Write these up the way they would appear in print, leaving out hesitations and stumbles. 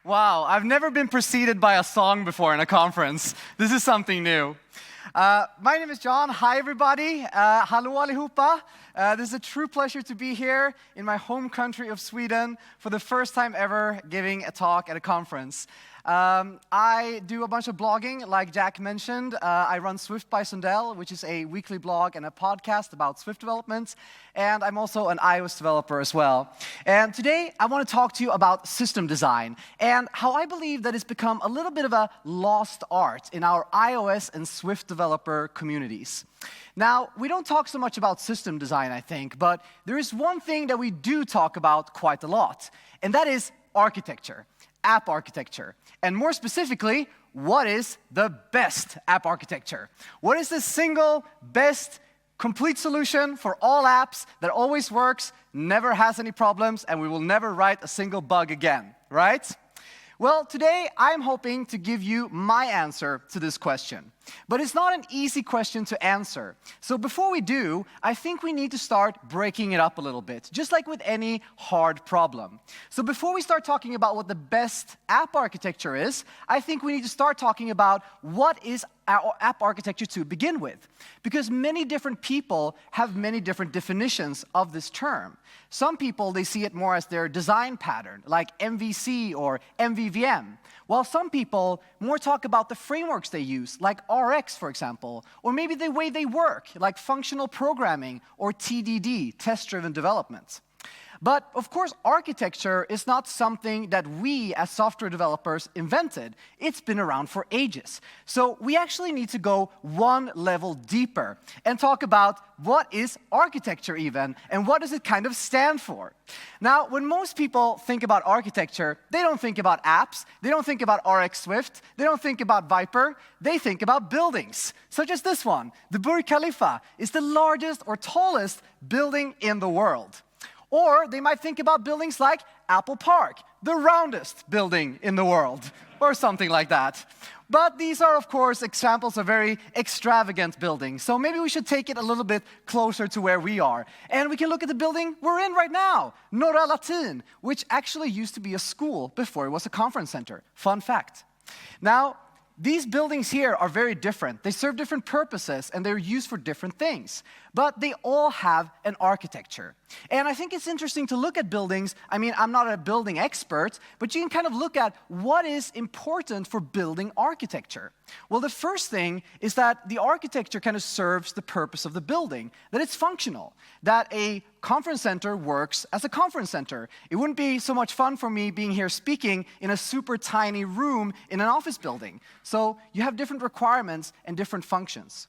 Wow, I've never been preceded by a song before in a conference. This is something new. My name is John. Hi, everybody. Hallå allihopa. This is a true pleasure to be here in my home country of Sweden for the first time ever giving a talk at a conference. I do a bunch of blogging, like Jack mentioned. I run Swift by Sundell, which is a weekly blog and a podcast about Swift development. And I'm also an iOS developer as well. And today, I want to talk to you about system design and how I believe that it's become a little bit of a lost art in our iOS and Swift developer communities. Now, we don't talk so much about system design, I think, but there is one thing that we do talk about quite a lot, and that is architecture. App architecture. And more specifically, what is the best app architecture? What is the single best complete solution for all apps that always works, never has any problems, and we will never write a single bug again, right? Well, today I'm hoping to give you my answer to this question. But it's not an easy question to answer. So before we do, I think we need to start breaking it up a little bit, just like with any hard problem. So before we start talking about what the best app architecture is, I think we need to start talking about what is our app architecture to begin with. Because many different people have many different definitions of this term. Some people, they see it more as their design pattern, like MVC or MVVM. While some people more talk about the frameworks they use, like RX, for example, or maybe the way they work, like functional programming or TDD, test-driven development. But, of course, architecture is not something that we as software developers invented. It's been around for ages. So we actually need to go one level deeper and talk about what is architecture even, and what does it kind of stand for. Now, when most people think about architecture, they don't think about apps, they don't think about RX Swift, they don't think about Viper, they think about buildings, such as this one. The Burj Khalifa is the largest or tallest building in the world. Or they might think about buildings like Apple Park, the roundest building in the world, or something like that. But these are, of course, examples of very extravagant buildings. So maybe we should take it a little bit closer to where we are. And we can look at the building we're in right now, Norra Latin, which actually used to be a school before it was a conference center. Fun fact. Now, these buildings here are very different. They serve different purposes, and they're used for different things. But they all have an architecture. And I think it's interesting to look at buildings. I mean, I'm not a building expert, but you can kind of look at what is important for building architecture. Well, the first thing is that the architecture kind of serves the purpose of the building, that it's functional, that a conference center works as a conference center. It wouldn't be so much fun for me being here speaking in a super tiny room in an office building. So you have different requirements and different functions.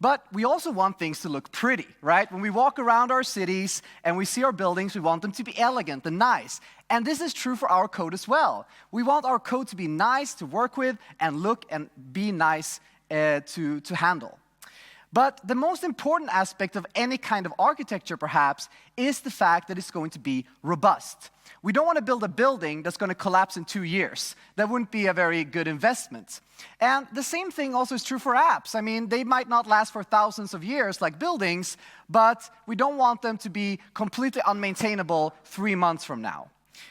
But we also want things to look pretty, right? When we walk around our cities and we see our buildings, we want them to be elegant and nice. And this is true for our code as well. We want our code to be nice to work with and look and be nice to handle. But the most important aspect of any kind of architecture, perhaps, is the fact that it's going to be robust. We don't want to build a building that's going to collapse in 2 years. That wouldn't be a very good investment. And the same thing also is true for apps. I mean, they might not last for thousands of years like buildings, but we don't want them to be completely unmaintainable 3 months from now.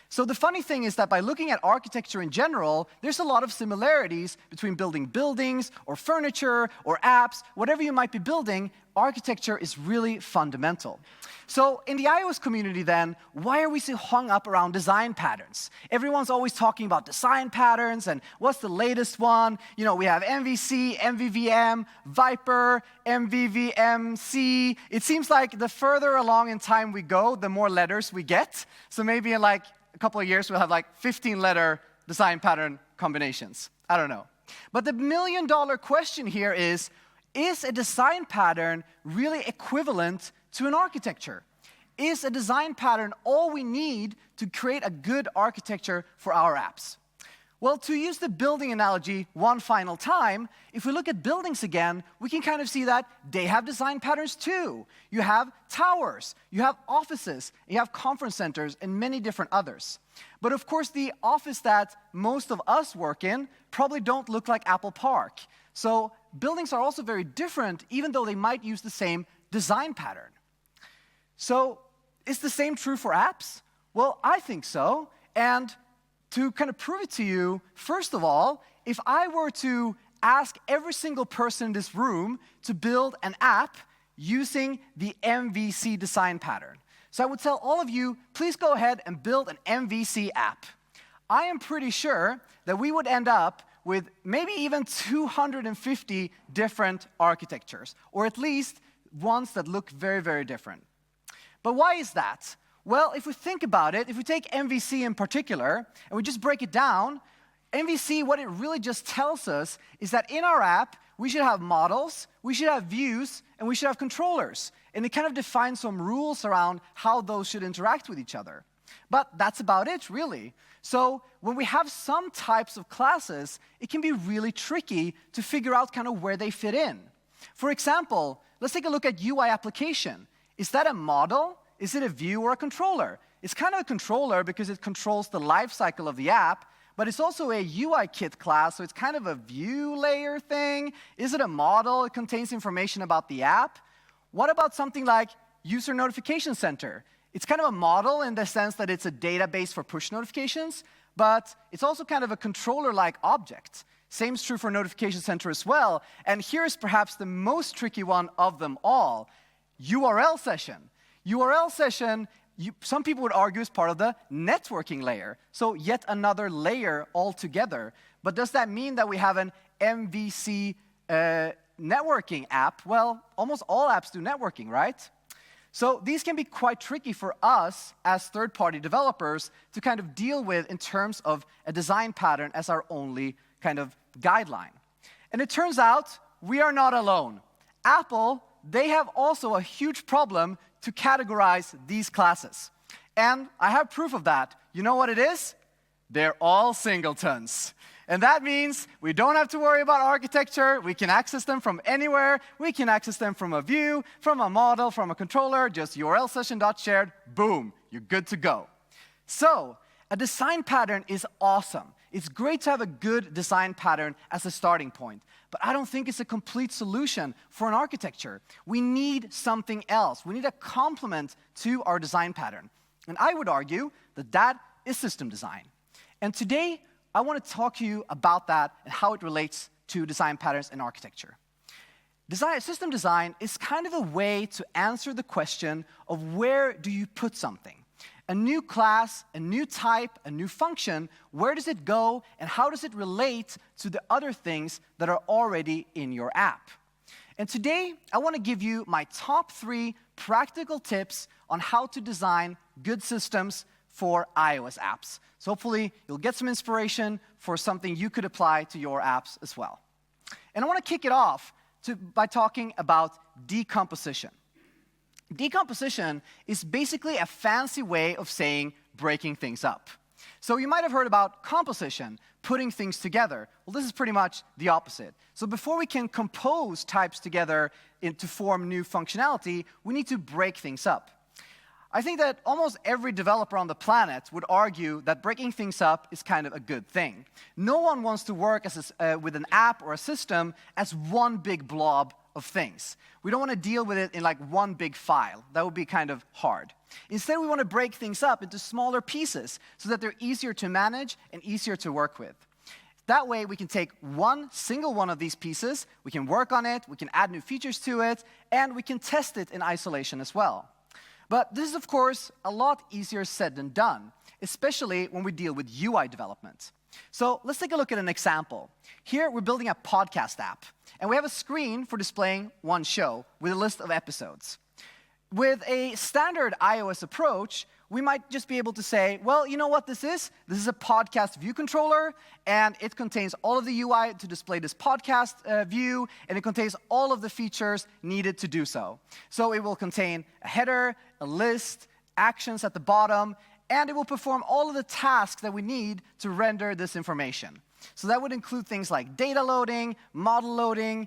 So the funny thing is that by looking at architecture in general, there's a lot of similarities between building buildings or furniture or apps, whatever you might be building. Architecture is really fundamental. So in the iOS community then, why are we so hung up around design patterns? Everyone's always talking about design patterns and what's the latest one. You know, we have MVC, MVVM, Viper, MVVMC. It seems like the further along in time we go, the more letters we get. So maybe in like a couple of years, we'll have like 15-letter design pattern combinations. I don't know. But the million-dollar question here is a design pattern really equivalent to an architecture? Is a design pattern all we need to create a good architecture for our apps? Well, to use the building analogy one final time, if we look at buildings again, we can kind of see that they have design patterns too. You have towers, you have offices, you have conference centers, and many different others. But of course, the office that most of us work in probably don't look like Apple Park. So buildings are also very different, even though they might use the same design pattern. So is the same true for apps? Well, I think so. And to kind of prove it to you, first of all, if I were to ask every single person in this room to build an app using the MVC design pattern. So I would tell all of you, please go ahead and build an MVC app. I am pretty sure that we would end up with maybe even 250 different architectures, or at least ones that look very, very different. But why is that? Well, if we think about it, if we take MVC in particular, and we just break it down, MVC, what it really just tells us is that in our app, we should have models, we should have views, and we should have controllers. And it kind of defines some rules around how those should interact with each other. But that's about it, really. So when we have some types of classes, it can be really tricky to figure out kind of where they fit in. For example, let's take a look at UI application. Is that a model? Is it a view or a controller? It's kind of a controller because it controls the life cycle of the app, but it's also a UI kit class, so it's kind of a view layer thing. Is it a model? It contains information about the app. What about something like User Notification Center? It's kind of a model in the sense that it's a database for push notifications, but it's also kind of a controller-like object. Same is true for Notification Center as well. And here's perhaps the most tricky one of them all, URL session. URL session, some people would argue, is part of the networking layer. So yet another layer altogether. But does that mean that we have an MVC networking app? Well, almost all apps do networking, right? So these can be quite tricky for us as third-party developers to kind of deal with in terms of a design pattern as our only kind of guideline. And it turns out we are not alone. Apple, they have also a huge problem to categorize these classes. And I have proof of that. You know what it is? They're all singletons. And that means we don't have to worry about architecture. We can access them from anywhere. We can access them from a view, from a model, from a controller, just URL session.shared, boom, you're good to go. So a design pattern is awesome. It's great to have a good design pattern as a starting point, but I don't think it's a complete solution for an architecture. We need something else. We need a complement to our design pattern. And I would argue that that is system design. And today, I want to talk to you about that and how it relates to design patterns in architecture. System design is kind of a way to answer the question of where do you put something. A new class, a new type, a new function, where does it go and how does it relate to the other things that are already in your app? And today, I want to give you my top 3 practical tips on how to design good systems for iOS apps. So hopefully, you'll get some inspiration for something you could apply to your apps as well. And I want to kick it off by talking about decomposition. Decomposition is basically a fancy way of saying breaking things up. So you might have heard about composition, putting things together. Well, this is pretty much the opposite. So before we can compose types together to form new functionality, we need to break things up. I think that almost every developer on the planet would argue that breaking things up is kind of a good thing. No one wants to work with an app or a system as one big blob of things. We don't want to deal with it in like one big file. That would be kind of hard. Instead, we want to break things up into smaller pieces so that they're easier to manage and easier to work with. That way, we can take one single one of these pieces, we can work on it, we can add new features to it, and we can test it in isolation as well. But this is, of course, a lot easier said than done, especially when we deal with UI development. So let's take a look at an example. Here, we're building a podcast app, and we have a screen for displaying one show with a list of episodes. With a standard iOS approach, we might just be able to say, well, you know what this is? This is a podcast view controller, and it contains all of the UI to display this podcast view, and it contains all of the features needed to do so. So it will contain a header, a list, actions at the bottom, and it will perform all of the tasks that we need to render this information. So that would include things like data loading, model loading,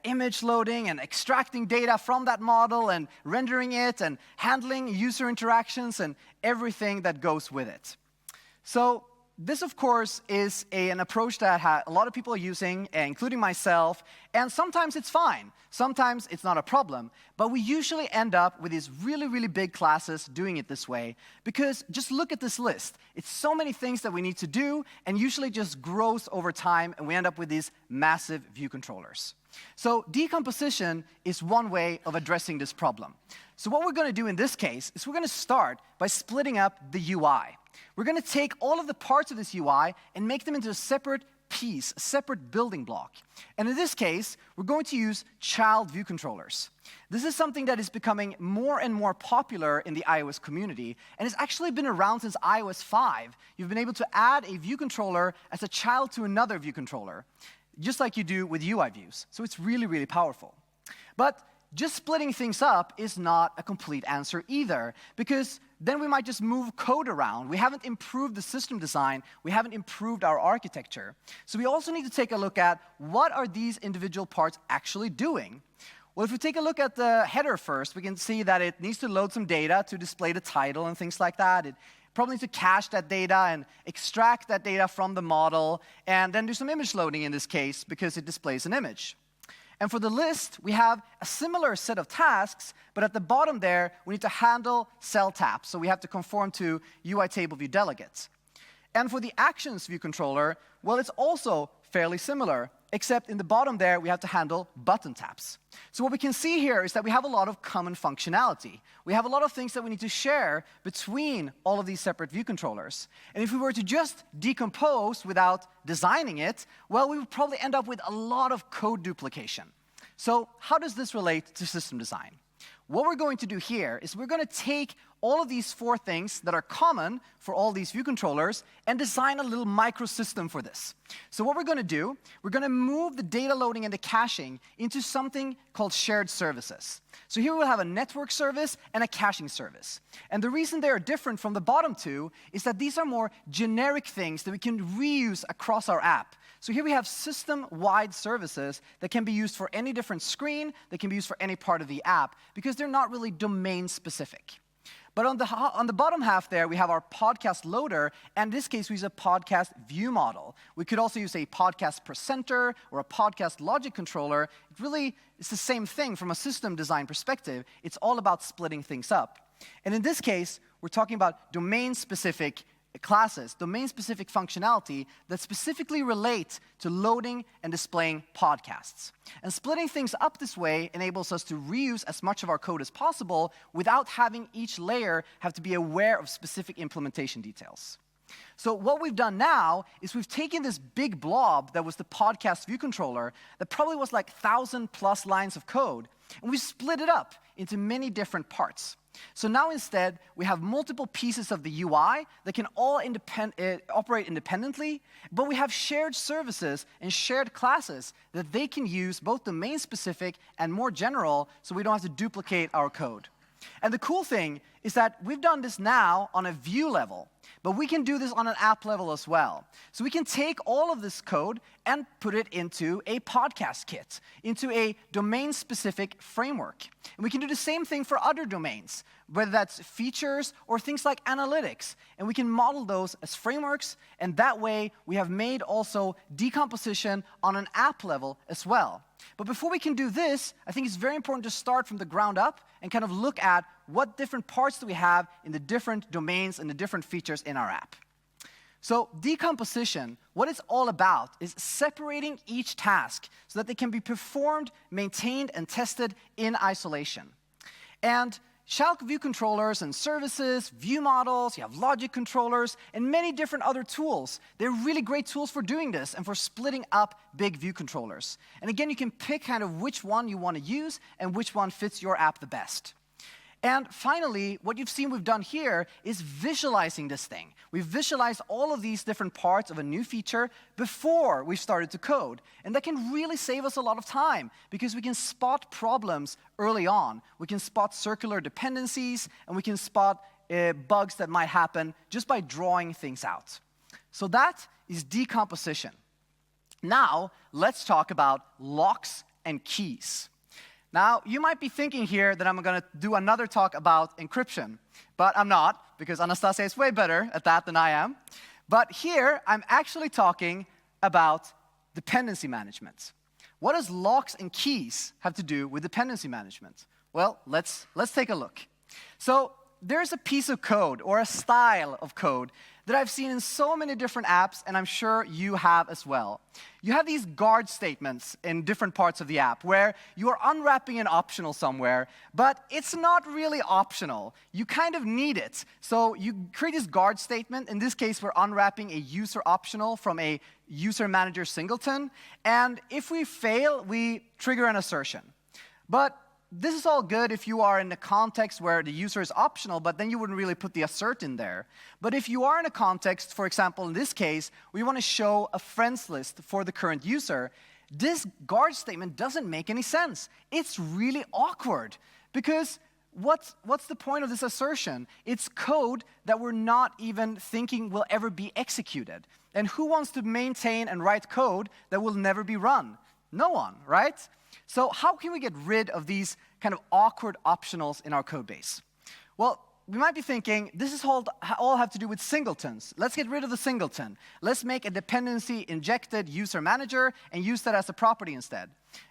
image loading, and extracting data from that model and rendering it and handling user interactions and everything that goes with it. So This, of course, is an approach that a lot of people are using, including myself, and sometimes it's fine. Sometimes it's not a problem. But we usually end up with these really, really big classes doing it this way, because just look at this list. It's so many things that we need to do, and usually just grows over time, and we end up with these massive view controllers. So decomposition is one way of addressing this problem. So what we're going to do in this case is we're going to start by splitting up the UI. We're going to take all of the parts of this UI and make them into a separate piece, a separate building block. And in this case, we're going to use child view controllers. This is something that is becoming more and more popular in the iOS community, and it's actually been around since iOS 5. You've been able to add a view controller as a child to another view controller, just like you do with UI views. So it's really, really powerful. But just splitting things up is not a complete answer either, because then we might just move code around. We haven't improved the system design. We haven't improved our architecture. So we also need to take a look at what are these individual parts actually doing. Well, if we take a look at the header first, we can see that it needs to load some data to display the title and things like that. It probably needs to cache that data and extract that data from the model, and then do some image loading in this case, because it displays an image. And for the list, we have a similar set of tasks, but at the bottom there, we need to handle cell taps. So we have to conform to UI table view delegates. And for the actions view controller, well, it's also fairly similar, except in the bottom there, we have to handle button taps. So what we can see here is that we have a lot of common functionality. We have a lot of things that we need to share between all of these separate view controllers. And if we were to just decompose without designing it, well, we would probably end up with a lot of code duplication. So how does this relate to system design? What we're going to do here is we're going to take all of these 4 things that are common for all these view controllers and design a little microsystem for this. So what we're going to do, we're going to move the data loading and the caching into something called shared services. So here we'll have a network service and a caching service. And the reason they are different from the bottom 2 is that these are more generic things that we can reuse across our app. So here we have system-wide services that can be used for any different screen, that can be used for any part of the app, because they're not really domain-specific. But on the bottom half there, we have our podcast loader, and in this case, we use a podcast view model. We could also use a podcast presenter or a podcast logic controller. It really is the same thing from a system design perspective. It's all about splitting things up. And in this case, we're talking about domain-specific classes, domain-specific functionality that specifically relate to loading and displaying podcasts. And splitting things up this way enables us to reuse as much of our code as possible without having each layer have to be aware of specific implementation details. So what we've done now is we've taken this big blob that was the podcast view controller that probably was like 1,000+ lines of code, and we split it up into many different parts. So now instead, we have multiple pieces of the UI that can all operate independently, but we have shared services and shared classes that they can use, both domain-specific and more general, so we don't have to duplicate our code. And the cool thing is that we've done this now on a view level, but we can do this on an app level as well. So we can take all of this code and put it into a podcast kit, into a domain-specific framework. And we can do the same thing for other domains, whether that's features or things like analytics. And we can model those as frameworks, and that way we have made also decomposition on an app level as well. But before we can do this, I think it's very important to start from the ground up and kind of look at what different parts do we have in the different domains and the different features in our app. So decomposition, what it's all about is separating each task so that they can be performed, maintained, and tested in isolation. And Shalk view controllers and services, view models, you have logic controllers, and many different other tools. They're really great tools for doing this and for splitting up big view controllers. And again, you can pick kind of which one you want to use and which one fits your app the best. And finally, what you've seen we've done here is visualizing this thing. We've visualized all of these different parts of a new feature before we've started to code. And that can really save us a lot of time because we can spot problems early on. We can spot circular dependencies, and we can spot bugs that might happen just by drawing things out. So that is decomposition. Now, let's talk about locks and keys. Now, you might be thinking here that I'm going to do another talk about encryption, but I'm not, because Anastasia is way better at that than I am. But here, I'm actually talking about dependency management. What does locks and keys have to do with dependency management? Well, let's take a look. So there's a piece of code or a style of code that I've seen in so many different apps, and I'm sure you have as well. You have these guard statements in different parts of the app where you are unwrapping an optional somewhere, but it's not really optional. You kind of need it. So you create this guard statement. In this case, we're unwrapping a user optional from a user manager singleton, and if we fail, we trigger an assertion. But this is all good if you are in a context where the user is optional, but then you wouldn't really put the assert in there. But if you are in a context, for example, in this case, we want to show a friends list for the current user, this guard statement doesn't make any sense. It's really awkward because what's the point of this assertion? It's code that we're not even thinking will ever be executed. And who wants to maintain and write code that will never be run? No one, right? So how can we get rid of these kind of awkward optionals in our code base? Well, we might be thinking, this is all have to do with singletons. Let's get rid of the singleton. Let's make a dependency injected user manager and use that as a property instead.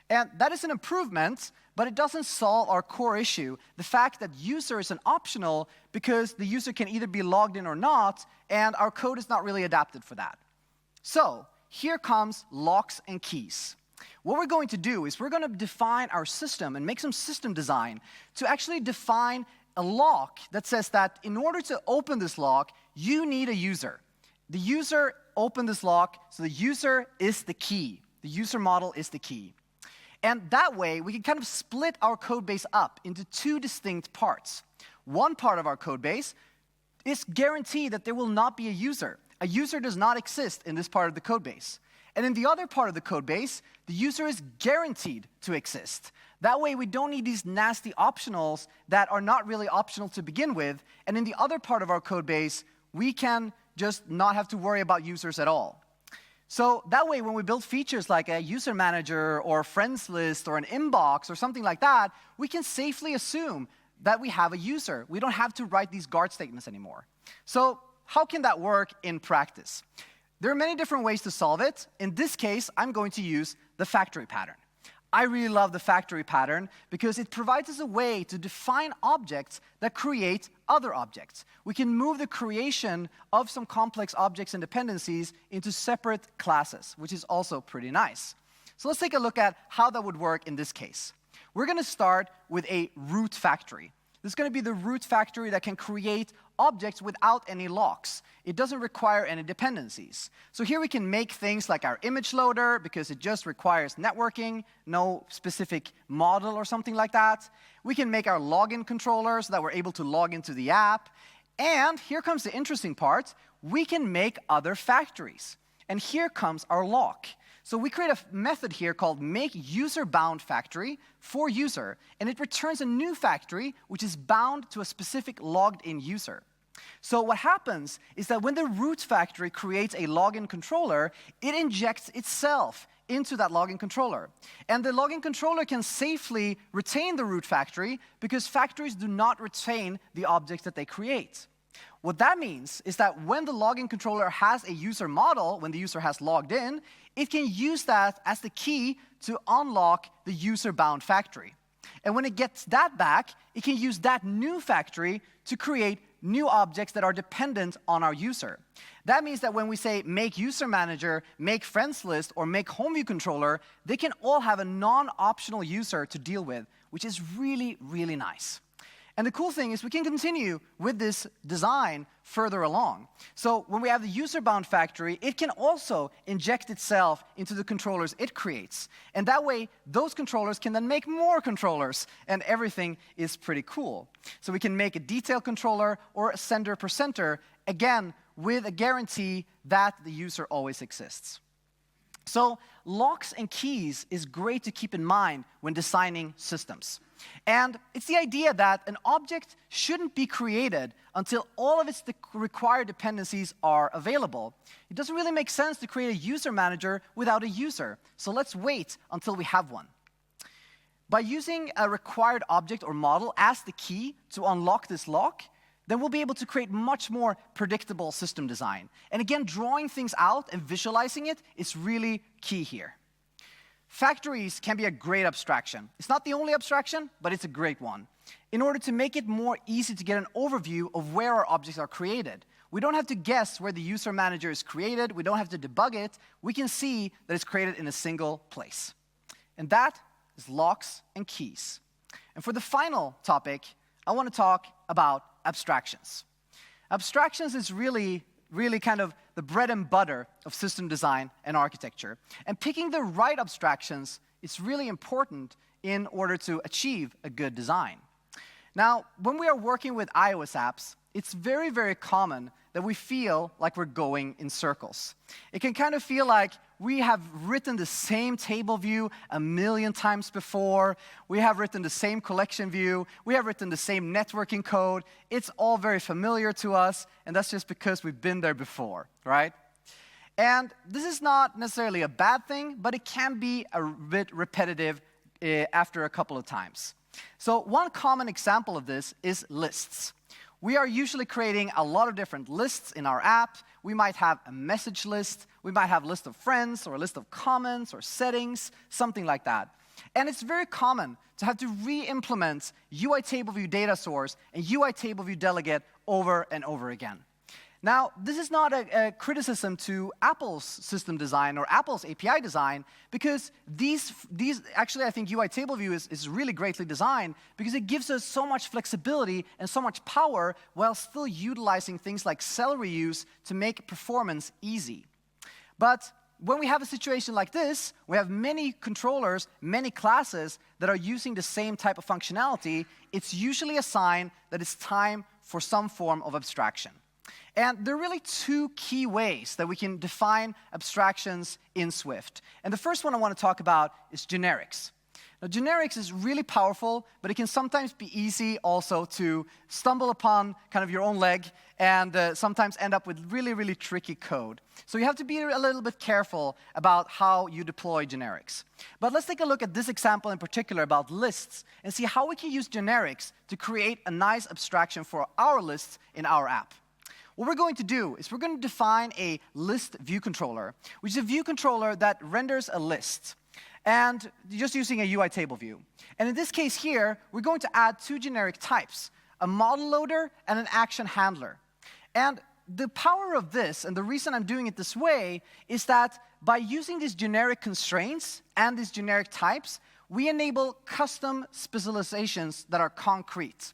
And that is an improvement, but it doesn't solve our core issue, the fact that user is an optional because the user can either be logged in or not, and our code is not really adapted for that. So here comes locks and keys. What we're going to do is we're going to define our system and make some system design to actually define a lock that says that in order to open this lock, you need a user. The user opened this lock, so the user is the key. The user model is the key. And that way, we can kind of split our code base up into two distinct parts. One part of our code base is guaranteed that there will not be a user. A user does not exist in this part of the code base. And in the other part of the code base, the user is guaranteed to exist. That way, we don't need these nasty optionals that are not really optional to begin with. And in the other part of our code base, we can just not have to worry about users at all. So that way, when we build features like a user manager or a friends list or an inbox or something like that, we can safely assume that we have a user. We don't have to write these guard statements anymore. So how can that work in practice? There are many different ways to solve it. In this case, I'm going to use the factory pattern. I really love the factory pattern because it provides us a way to define objects that create other objects. We can move the creation of some complex objects and dependencies into separate classes, which is also pretty nice. So let's take a look at how that would work in this case. We're going to start with a root factory. This is going to be the root factory that can create objects without any locks. It doesn't require any dependencies. So here we can make things like our image loader because it just requires networking, no specific model or something like that. We can make our login controller so that we're able to log into the app. And here comes the interesting part. We can make other factories. And here comes our lock. So we create a method here called makeUserBoundFactory for user, and it returns a new factory which is bound to a specific logged-in user. So what happens is that when the root factory creates a login controller, it injects itself into that login controller. And the login controller can safely retain the root factory because factories do not retain the objects that they create. What that means is that when the login controller has a user model, when the user has logged in, it can use that as the key to unlock the user-bound factory. And when it gets that back, it can use that new factory to create new objects that are dependent on our user. That means that when we say make user manager, make friends list, or make home view controller, they can all have a non-optional user to deal with, which is really, really nice. And the cool thing is we can continue with this design further along. So when we have the user-bound factory, it can also inject itself into the controllers it creates. And that way, those controllers can then make more controllers, and everything is pretty cool. So we can make a detail controller or a sender presenter, again, with a guarantee that the user always exists. So locks and keys is great to keep in mind when designing systems. And it's the idea that an object shouldn't be created until all of its required dependencies are available. It doesn't really make sense to create a user manager without a user. So let's wait until we have one. By using a required object or model as the key to unlock this lock, then we'll be able to create much more predictable system design. And again, drawing things out and visualizing it is really key here. Factories can be a great abstraction. It's not the only abstraction, but it's a great one. In order to make it more easy to get an overview of where our objects are created. We don't have to guess where the user manager is created. We don't have to debug it. We can see that it's created in a single place. And that is locks and keys. And for the final topic, I want to talk about abstractions. Abstractions is really kind of the bread and butter of system design and architecture. And picking the right abstractions is really important in order to achieve a good design. Now, when we are working with iOS apps, it's very, very common that we feel like we're going in circles. It can kind of feel like we have written the same table view a million times before. We have written the same collection view. We have written the same networking code. It's all very familiar to us, and that's just because we've been there before, right? And this is not necessarily a bad thing, but it can be a bit repetitive after a couple of times. So one common example of this is lists. We are usually creating a lot of different lists in our app. We might have a message list. We might have a list of friends or a list of comments or settings, something like that. And it's very common to have to re-implement UI table view data source and UI table view delegate over and over again. Now, this is not a criticism to Apple's system design or Apple's API design, because these actually, I think UI table view is really greatly designed because it gives us so much flexibility and so much power while still utilizing things like cell reuse to make performance easy. But when we have a situation like this, we have many controllers, many classes that are using the same type of functionality, it's usually a sign that it's time for some form of abstraction. And there are really two key ways that we can define abstractions in Swift. And the first one I want to talk about is generics. Now, generics is really powerful, but it can sometimes be easy also to stumble upon kind of your own leg and sometimes end up with really, really tricky code. So you have to be a little bit careful about how you deploy generics. But let's take a look at this example in particular about lists and see how we can use generics to create a nice abstraction for our lists in our app. What we're going to do is we're going to define a list view controller, which is a view controller that renders a list, and just using a UI table view. And in this case here, we're going to add two generic types, a model loader and an action handler. And the power of this, and the reason I'm doing it this way, is that by using these generic constraints and these generic types, we enable custom specializations that are concrete.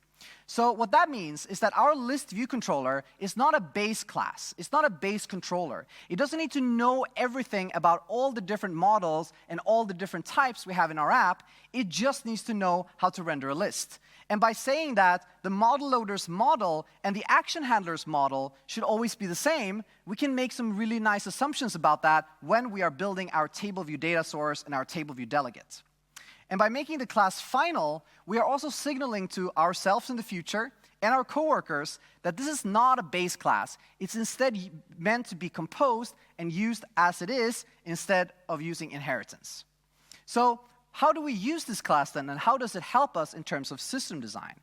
So what that means is that our list view controller is not a base class. It's not a base controller. It doesn't need to know everything about all the different models and all the different types we have in our app. It just needs to know how to render a list. And by saying that the model loader's model and the action handler's model should always be the same, we can make some really nice assumptions about that when we are building our table view data source and our table view delegate. And by making the class final, we are also signaling to ourselves in the future and our coworkers that this is not a base class. It's instead meant to be composed and used as it is instead of using inheritance. So how do we use this class then, and how does it help us in terms of system design?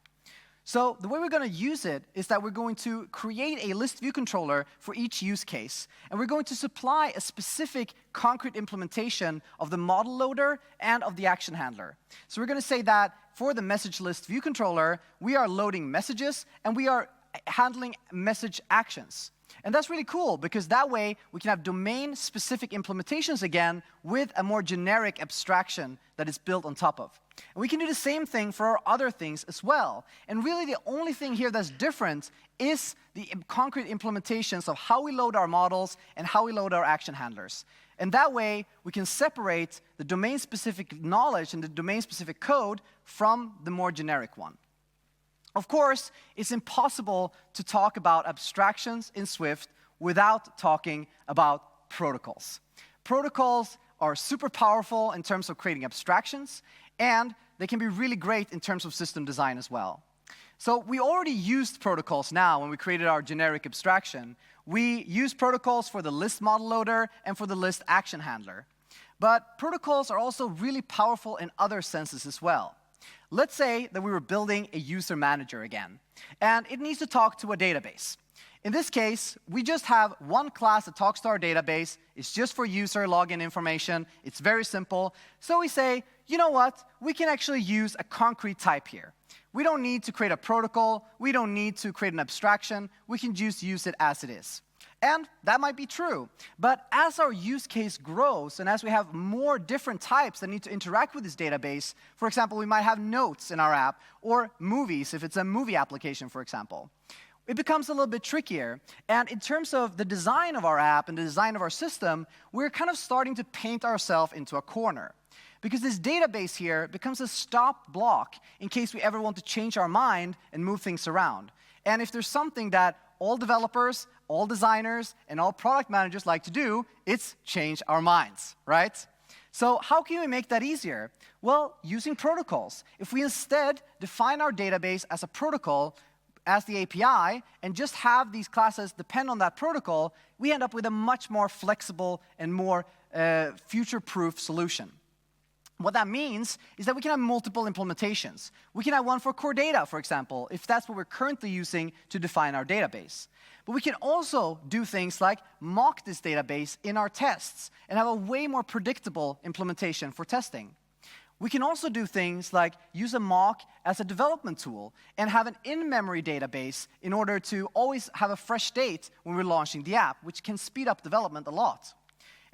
So the way we're going to use it is that we're going to create a list view controller for each use case. And we're going to supply a specific concrete implementation of the model loader and of the action handler. So we're going to say that for the message list view controller, we are loading messages and we are handling message actions. And that's really cool because that way we can have domain-specific implementations again with a more generic abstraction that is built on top of. And we can do the same thing for our other things as well. And really the only thing here that's different is the concrete implementations of how we load our models and how we load our action handlers. And that way we can separate the domain-specific knowledge and the domain-specific code from the more generic one. Of course, it's impossible to talk about abstractions in Swift without talking about protocols. Protocols are super powerful in terms of creating abstractions, and they can be really great in terms of system design as well. So we already used protocols now when we created our generic abstraction. We used protocols for the list model loader and for the list action handler. But protocols are also really powerful in other senses as well. Let's say that we were building a user manager again, and it needs to talk to a database. In this case, we just have one class that talks to our database. It's just for user login information. It's very simple. So we say, you know what? We can actually use a concrete type here. We don't need to create a protocol. We don't need to create an abstraction. We can just use it as it is. And that might be true. But as our use case grows, and as we have more different types that need to interact with this database, for example, we might have notes in our app, or movies, if it's a movie application, for example, it becomes a little bit trickier. And in terms of the design of our app and the design of our system, we're kind of starting to paint ourselves into a corner. Because this database here becomes a stop block in case we ever want to change our mind and move things around. And if there's something that all developers, all designers, and all product managers like to do, it's change our minds, right? So how can we make that easier? Well, using protocols. If we instead define our database as a protocol, as the API, and just have these classes depend on that protocol, we end up with a much more flexible and more future-proof solution. What that means is that we can have multiple implementations. We can have one for core data, for example, if that's what we're currently using to define our database. But we can also do things like mock this database in our tests and have a way more predictable implementation for testing. We can also do things like use a mock as a development tool and have an in-memory database in order to always have a fresh state when we're launching the app, which can speed up development a lot.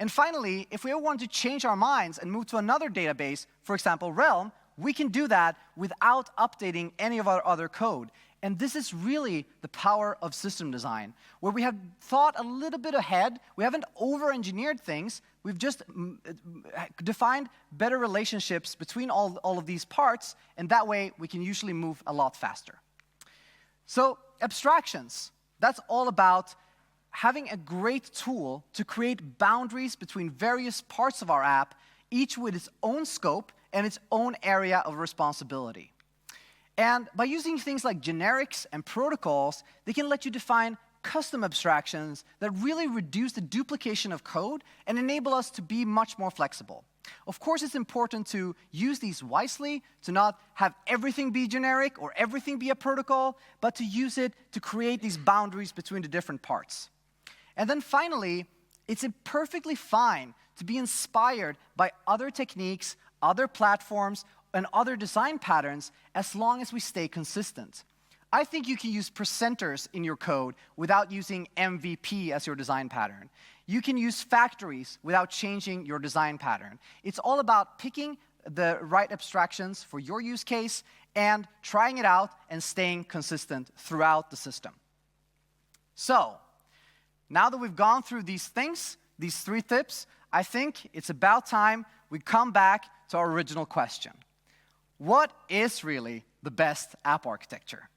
And finally, if we ever want to change our minds and move to another database, for example, Realm, we can do that without updating any of our other code. And this is really the power of system design, where we have thought a little bit ahead. We haven't over-engineered things. We've just defined better relationships between all of these parts, and that way we can usually move a lot faster. So abstractions, that's all about having a great tool to create boundaries between various parts of our app, each with its own scope and its own area of responsibility. And by using things like generics and protocols, they can let you define custom abstractions that really reduce the duplication of code and enable us to be much more flexible. Of course, it's important to use these wisely, to not have everything be generic or everything be a protocol, but to use it to create these boundaries between the different parts. And then finally, it's perfectly fine to be inspired by other techniques, other platforms, and other design patterns as long as we stay consistent. I think you can use presenters in your code without using MVP as your design pattern. You can use factories without changing your design pattern. It's all about picking the right abstractions for your use case and trying it out and staying consistent throughout the system. So, now that we've gone through these things, these 3 tips, I think it's about time we come back to our original question. What is really the best app architecture?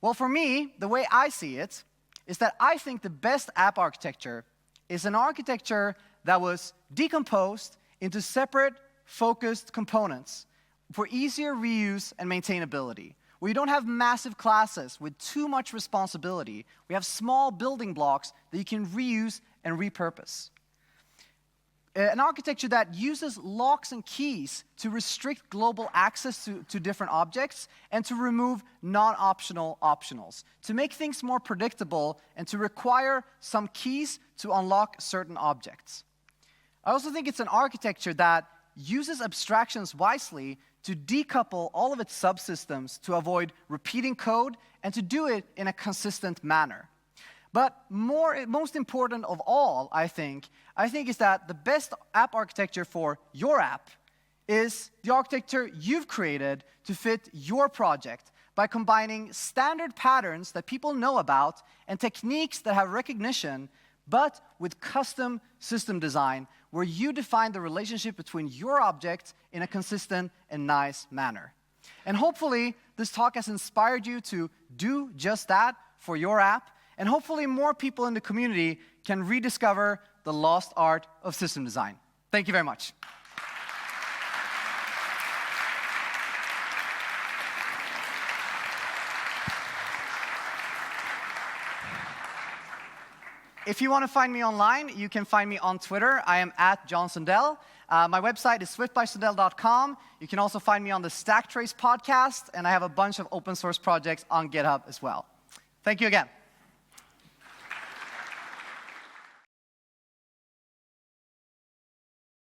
Well, for me, the way I see it is that I think the best app architecture is an architecture that was decomposed into separate, focused components for easier reuse and maintainability. We don't have massive classes with too much responsibility. We have small building blocks that you can reuse and repurpose. An architecture that uses locks and keys to restrict global access to different objects and to remove non-optional optionals, to make things more predictable and to require some keys to unlock certain objects. I also think it's an architecture that uses abstractions wisely to decouple all of its subsystems to avoid repeating code and to do it in a consistent manner. But most important of all, I think is that the best app architecture for your app is the architecture you've created to fit your project by combining standard patterns that people know about and techniques that have recognition, but with custom system design where you define the relationship between your object in a consistent and nice manner. And hopefully, this talk has inspired you to do just that for your app. And hopefully more people in the community can rediscover the lost art of system design. Thank you very much. If you want to find me online, you can find me on Twitter. I am at John Sundell. My website is swiftbysundell.com. You can also find me on the Stack Trace podcast, and I have a bunch of open source projects on GitHub as well. Thank you again.